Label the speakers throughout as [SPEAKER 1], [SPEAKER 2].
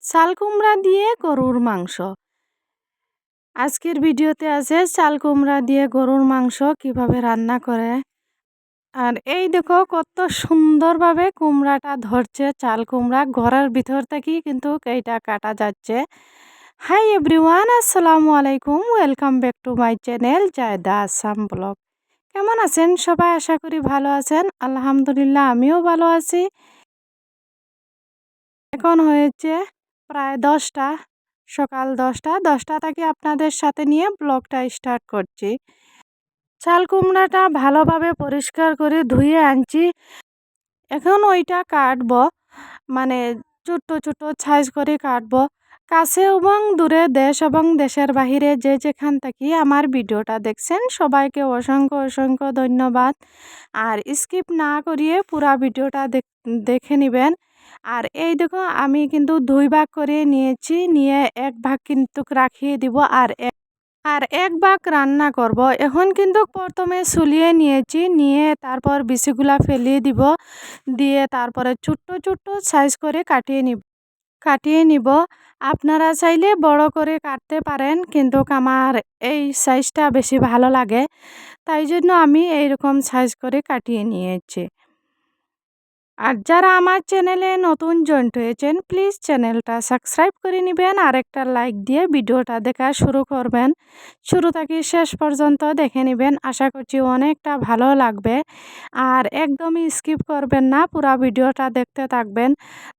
[SPEAKER 1] চাল কুমড়া দিয়ে গরুর মাংস। আজকের ভিডিওতে আছে চাল কুমড়া দিয়ে গরুর মাংস কিভাবে রান্না করে। আর এই দেখো কত সুন্দরভাবে কুমড়াটা ধরছে। চাল কুমড়া ঘরের ভিতর থেকেই কিন্তু এইটা কাটা যাচ্ছে। হাই এভরিওয়ান, আসসালামু আলাইকুম, welcome back to my channel Zaida Assam blog. কেমন আছেন সবাই? আশা করি ভালো আছেন। আলহামদুলিল্লাহ আমিও ভালো আছি। এখন হয়েছে প্রায় 10টা, সকাল 10টা থেকে আপনাদের সাথে নিয়ে ব্লগটা স্টার্ট করছি। চাল কুমড়াটা ভালোভাবে পরিষ্কার করে ধুয়ে আনছি। এখন ওইটা কাটবো, মানে ছোট্ট ছোট্ট সাইজ করে কাটবো। কাছে এবং দূরে, দেশ এবং দেশের বাহিরে যে যেখান থেকে আমার ভিডিওটা দেখছেন সবাইকে অসংখ্য অসংখ্য ধন্যবাদ। আর স্কিপ না করিয়ে পুরা ভিডিওটা দেখে নেবেন। আর এই দেখো আমি কিন্তু 2 ভাগ করে নিয়েছি, নিয়ে 1 ভাগ কিন্তু রাখিয়ে দিব আর 1 ভাগ রান্না করব। এখন কিন্তু প্রথমে সুলিয়ে নিয়েছি, নিয়ে তারপর বিচিগুলা ফেলিয়ে দিব, দিয়ে তারপরে ছোট্ট ছোট্ট সাইজ করে কাটিয়ে নিব। আপনারা চাইলে বড় করে কাটতে পারেন, কিন্তু আমার এই সাইজটা বেশি ভালো লাগে, তাই জন্য আমি এইরকম সাইজ করে কাটিয়ে নিয়েছি। আর যারা আমার চ্যানেলে নতুন জয়েন্ট হয়েছেন প্লিজ চ্যানেলটা সাবস্ক্রাইব করে নেবেন, আর একটা লাইক দিয়ে ভিডিওটা দেখা শুরু করবেন। শুরু থেকে শেষ পর্যন্ত দেখে নেবেন, আশা করছি অনেকটা ভালো লাগবে। আর একদমই স্কিপ করবেন না, পুরো ভিডিওটা দেখতে থাকবেন,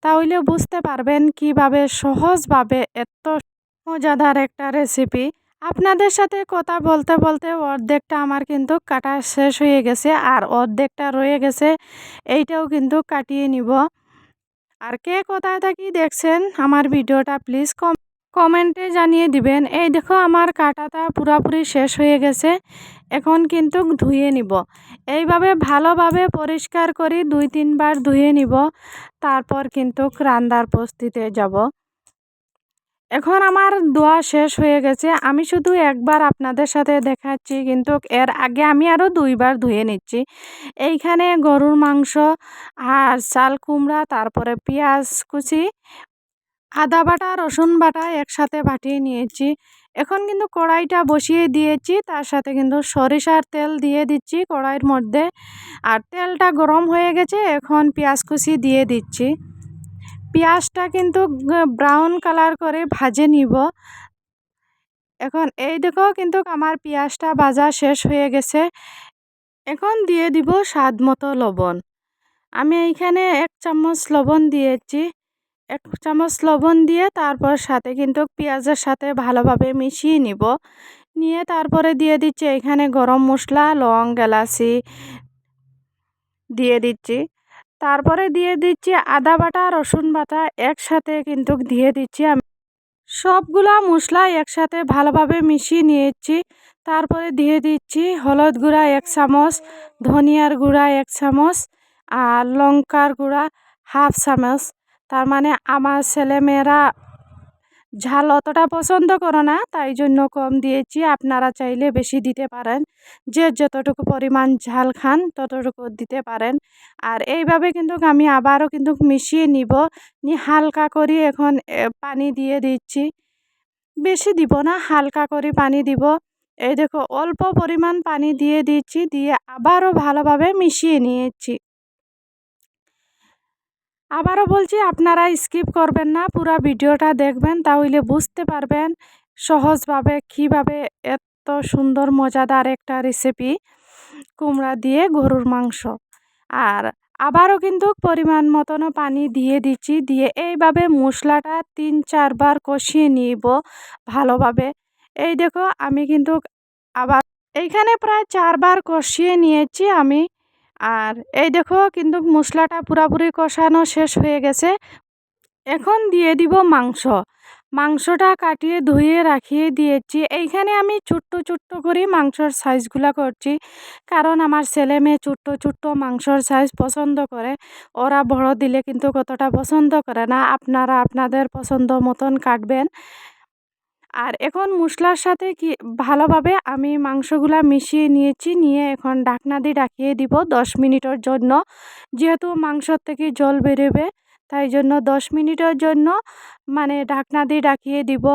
[SPEAKER 1] তাহলে বুঝতে পারবেন কিভাবে সহজভাবে এত মজাদার একটা রেসিপি। আপনাদের সাথে কথা বলতে বলতে অর্ধেকটা আমার কিন্তু কাটা শেষ হয়ে গেছে, আর অর্ধেকটা রয়ে গেছে, এইটাও কিন্তু কাটিয়ে নিব। আর কে কোথায় থাকি দেখছেন আমার ভিডিওটা প্লিজ কমেন্টে জানিয়ে দিবেন। এই দেখো আমার কাটাটা পুরোপুরি শেষ হয়ে গেছে, এখন কিন্তু ধুয়ে নিব। এইভাবে ভালোভাবে পরিষ্কার করি 2-3 বার ধুয়ে নিব, তারপর কিন্তু রান্নার প্রস্তুতিতে যাব। এখন আমার ধোয়া শেষ হয়ে গেছে, আমি শুধু একবার আপনাদের সাথে দেখাচ্ছি, কিন্তু এর আগে আমি আরও 2বার ধুয়ে নিচ্ছি। এইখানে গরুর মাংস আর চাল কুমড়া, তারপরে পেঁয়াজ কুচি, আদা বাটা, রসুন বাটা একসাথে বাটিয়ে নিয়েছি। এখন কিন্তু কড়াইটা বসিয়ে দিয়েছি, তার সাথে কিন্তু সরিষার তেল দিয়ে দিচ্ছি কড়াইয়ের মধ্যে। আর তেলটা গরম হয়ে গেছে, এখন পেঁয়াজ কুচি দিয়ে দিচ্ছি। পেঁয়াজটা কিন্তু ব্রাউন কালার করে ভাজে নিব। এখন এই দেখো কিন্তু আমার পেঁয়াজটা ভাজা শেষ হয়ে গেছে। এখন দিয়ে দিব স্বাদ মতো লবণ। আমি এইখানে 1 চামচ লবণ দিয়েছি। 1 চামচ লবণ দিয়ে তারপর সাথে কিন্তু পেঁয়াজের সাথে ভালোভাবে মিশিয়ে নিব। নিয়ে তারপরে দিয়ে দিচ্ছি এখানে গরম মশলা, লং, এলাচি দিয়ে দিচ্ছি। তারপরে দিয়ে দিচ্ছি আদা বাটা, রসুন বাটা একসাথে কিন্তু দিয়ে দিচ্ছি। আমি সবগুলা মশলা একসাথে ভালোভাবে মিশিয়ে নিয়েছি। তারপরে দিয়ে দিচ্ছি হলুদ গুঁড়া 1 চামচ, ধনিয়ার গুঁড়া 1 চামচ, আর লঙ্কার গুঁড়া 1/2 চামচ। তার মানে আমার ছেলেমেয়েরা ঝাল অতটা পছন্দ করে না, তাই জন্য কম দিয়েছি। আপনারা চাইলে বেশি দিতে পারেন, যে যতটুকু পরিমাণ ঝাল খান ততটুকু দিতে পারেন। আর এইভাবে কিন্তু আমি আবারও কিন্তু মিশিয়ে নিব, নিয়ে হালকা করে এখন পানি দিয়ে দিচ্ছি। বেশি দিব না, হালকা করে পানি দিব। এই দেখো অল্প পরিমাণ পানি দিয়ে দিচ্ছি, দিয়ে আবারও ভালোভাবে মিশিয়ে নিয়েছি। আবারও বলছি আপনারা স্কিপ করবেন না, পুরো ভিডিওটা দেখবেন, তাহলে বুঝতে পারবেন সহজভাবে কিভাবে এত সুন্দর মজাদার একটা রেসিপি কুমড়া দিয়ে গরুর মাংস। আর আবারও কিন্তু পরিমাণ মতনও পানি দিয়ে দিচ্ছি, দিয়ে এইভাবে মশলাটা 3-4 বার কষিয়ে নিব ভালোভাবে। এই দেখো আমি কিন্তু আবার এইখানে প্রায় 4 বার কষিয়ে নিয়েছি আমি। আর এই দেখো কিন্তু মশলাটা পুরোপুরি কষানো শেষ হয়ে গেছে। এখন দিয়ে দিব মাংসটা কাটিয়ে ধুয়ে রাখিয়ে দিয়েছি। এইখানে আমি ছোট্ট ছোট্ট করে মাংসর সাইজগুলা করছি, কারণ আমার ছেলে মেয়ে ছোট্ট ছোট্ট মাংসর সাইজ পছন্দ করে। ওরা বড় দিলে কিন্তু কতটা পছন্দ করে না। আপনারা আপনাদের পছন্দ মতন কাটবেন। আর এখন মশলার সাথে কি ভালোভাবে আমি মাংসগুলা মিশিয়ে নিয়েছি, নিয়ে এখন ঢাকনা দিয়ে ঢাকিয়ে দিব 10 মিনিটের জন্য, যেহেতু মাংসর থেকে জল বেরোবে, তাই জন্য 10 মিনিটের জন্য মানে ঢাকনা দিয়ে ঢাকিয়ে দিব।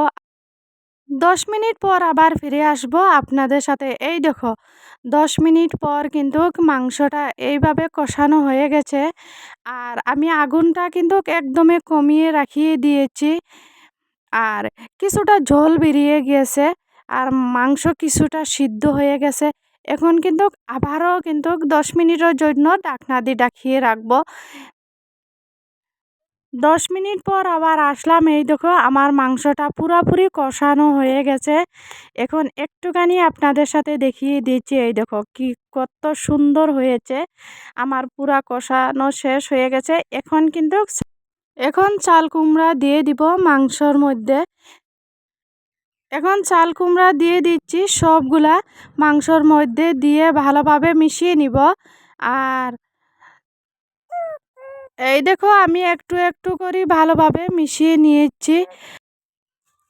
[SPEAKER 1] 10 মিনিট পর আবার ফিরে আসব আপনাদের সাথে। এই দেখো 10 মিনিট পর কিন্তু মাংসটা এইভাবে কষানো হয়ে গেছে। আর আমি আগুনটা কিন্তু একদমই কমিয়ে রাখিয়ে দিয়েছি। আর কিছুটা ঝোল বেরিয়ে গিয়েছে আর মাংস কিছুটা সিদ্ধ হয়ে গেছে। এখন কিন্তু আবারও কিন্তু 10 মিনিটের জন্য ঢাকনা দিয়ে ঢাকিয়ে রাখবো। 10 মিনিট পর আবার আসলাম। এই দেখো আমার মাংসটা পুরাপুরি কষানো হয়ে গেছে। এখন একটুখানি আপনাদের সাথে দেখিয়ে দিচ্ছি। এই দেখো কি কত সুন্দর হয়েছে। আমার পুরা কষানো শেষ হয়ে গেছে। এখন চাল কুমড়া দিয়ে দিব মাংসর মধ্যে। এখন চাল কুমড়া দিয়ে দিচ্ছি, সবগুলা মাংসর মধ্যে দিয়ে ভালোভাবে মিশিয়ে নিব। আর এই দেখো আমি একটু একটু করে ভালোভাবে মিশিয়ে নিয়েছি।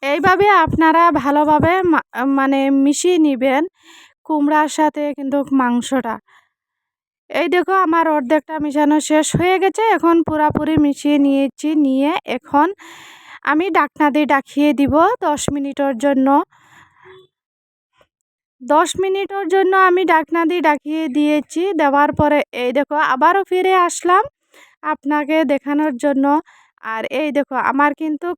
[SPEAKER 1] এইভাবে আপনারা ভালোভাবে মানে মিশিয়ে নিবেন কুমড়ার সাথে কিন্তু মাংসটা। এই দেখো আমার অর্ধেকটা মিশানো শেষ হয়ে গেছে। এখন পুরাপুরি মিশিয়ে নিয়েছি। নিয়ে এখন আমি ঢাকনা দিয়ে ঢাকিয়ে দিব 10 মিনিটের জন্য। 10 মিনিটের জন্য আমি ঢাকনা দিয়ে ঢাকিয়ে দিয়েছি। দেওয়ার পরে এই দেখো আবারও ফিরে আসলাম আপনাকে দেখানোর জন্য। আর এই দেখো আমার কিন্তু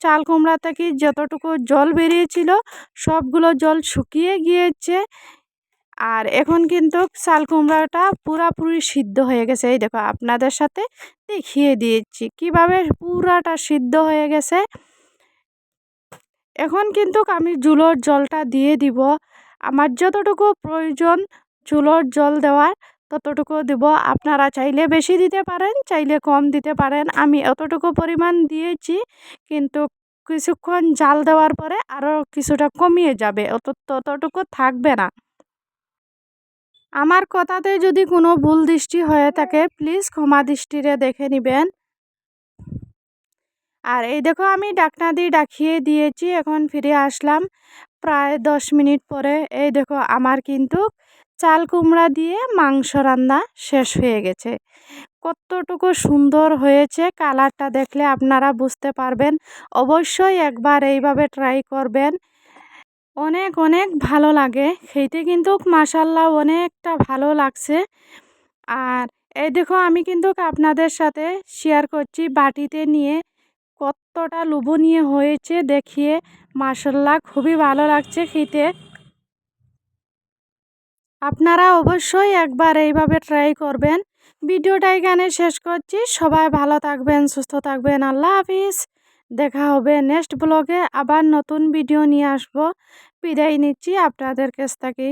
[SPEAKER 1] চাল কুমড়া থেকে যতটুকু জল বেরিয়েছিল সবগুলো জল শুকিয়ে গিয়েছে। আর এখন কিন্তু চাল কুমড়াটা পুরাপুরি সিদ্ধ হয়ে গেছে। এই দেখো আপনাদের সাথে দেখিয়ে দিয়েছি কিভাবে পুরাটা সিদ্ধ হয়ে গেছে। এখন কিন্তু আমি চুলোর জলটা দিয়ে দিব। আমার যতটুকু প্রয়োজন চুলোর জল দেওয়ার ততটুকু দিব। আপনারা চাইলে বেশি দিতে পারেন, চাইলে কম দিতে পারেন। আমি এতটুকু পরিমাণ দিয়েছি, কিন্তু কিছুক্ষণ জাল দেওয়ার পরে আরও কিছুটা কমিয়ে যাবে, ততটুকু থাকবে না। আমার কথাতে যদি কোনো ভুল দৃষ্টি হয়ে থাকে প্লিজ ক্ষমা দৃষ্টিরে দেখে নেবেন। আর এই দেখো আমি ঢাকনা দিয়ে ঢাকিয়ে দিয়েছি। এখন ফিরে আসলাম প্রায় 10 মিনিট পরে। এই দেখো আমার কিন্তু চাল কুমড়া দিয়ে মাংস রান্না শেষ হয়ে গেছে। কতটুকু সুন্দর হয়েছে, কালারটা দেখলে আপনারা বুঝতে পারবেন। অবশ্যই একবার এইভাবে ট্রাই করবেন। অনেক অনেক ভালো লাগে খেতে, কিন্তু মাশাল্লাহ অনেকটা ভালো লাগছে। আর এই দেখো আমি কিন্তু আপনাদের সাথে শেয়ার করছি বাটিতে নিয়ে, কতটা লোভনীয় হয়েছে দেখিয়ে। মাশাল্লাহ খুবই ভালো লাগছে খেতে। আপনারা অবশ্যই একবার এইভাবে ট্রাই করবেন। ভিডিওটা এখানে শেষ করছি। সবাই ভালো থাকবেন, সুস্থ থাকবেন। আল্লাহ হাফিজ। দেখা হবে নেক্সট ব্লগে। আবার নতুন ভিডিও নিয়ে আসবো। বিদায় নিচ্ছি আপনাদের কাছ থেকে।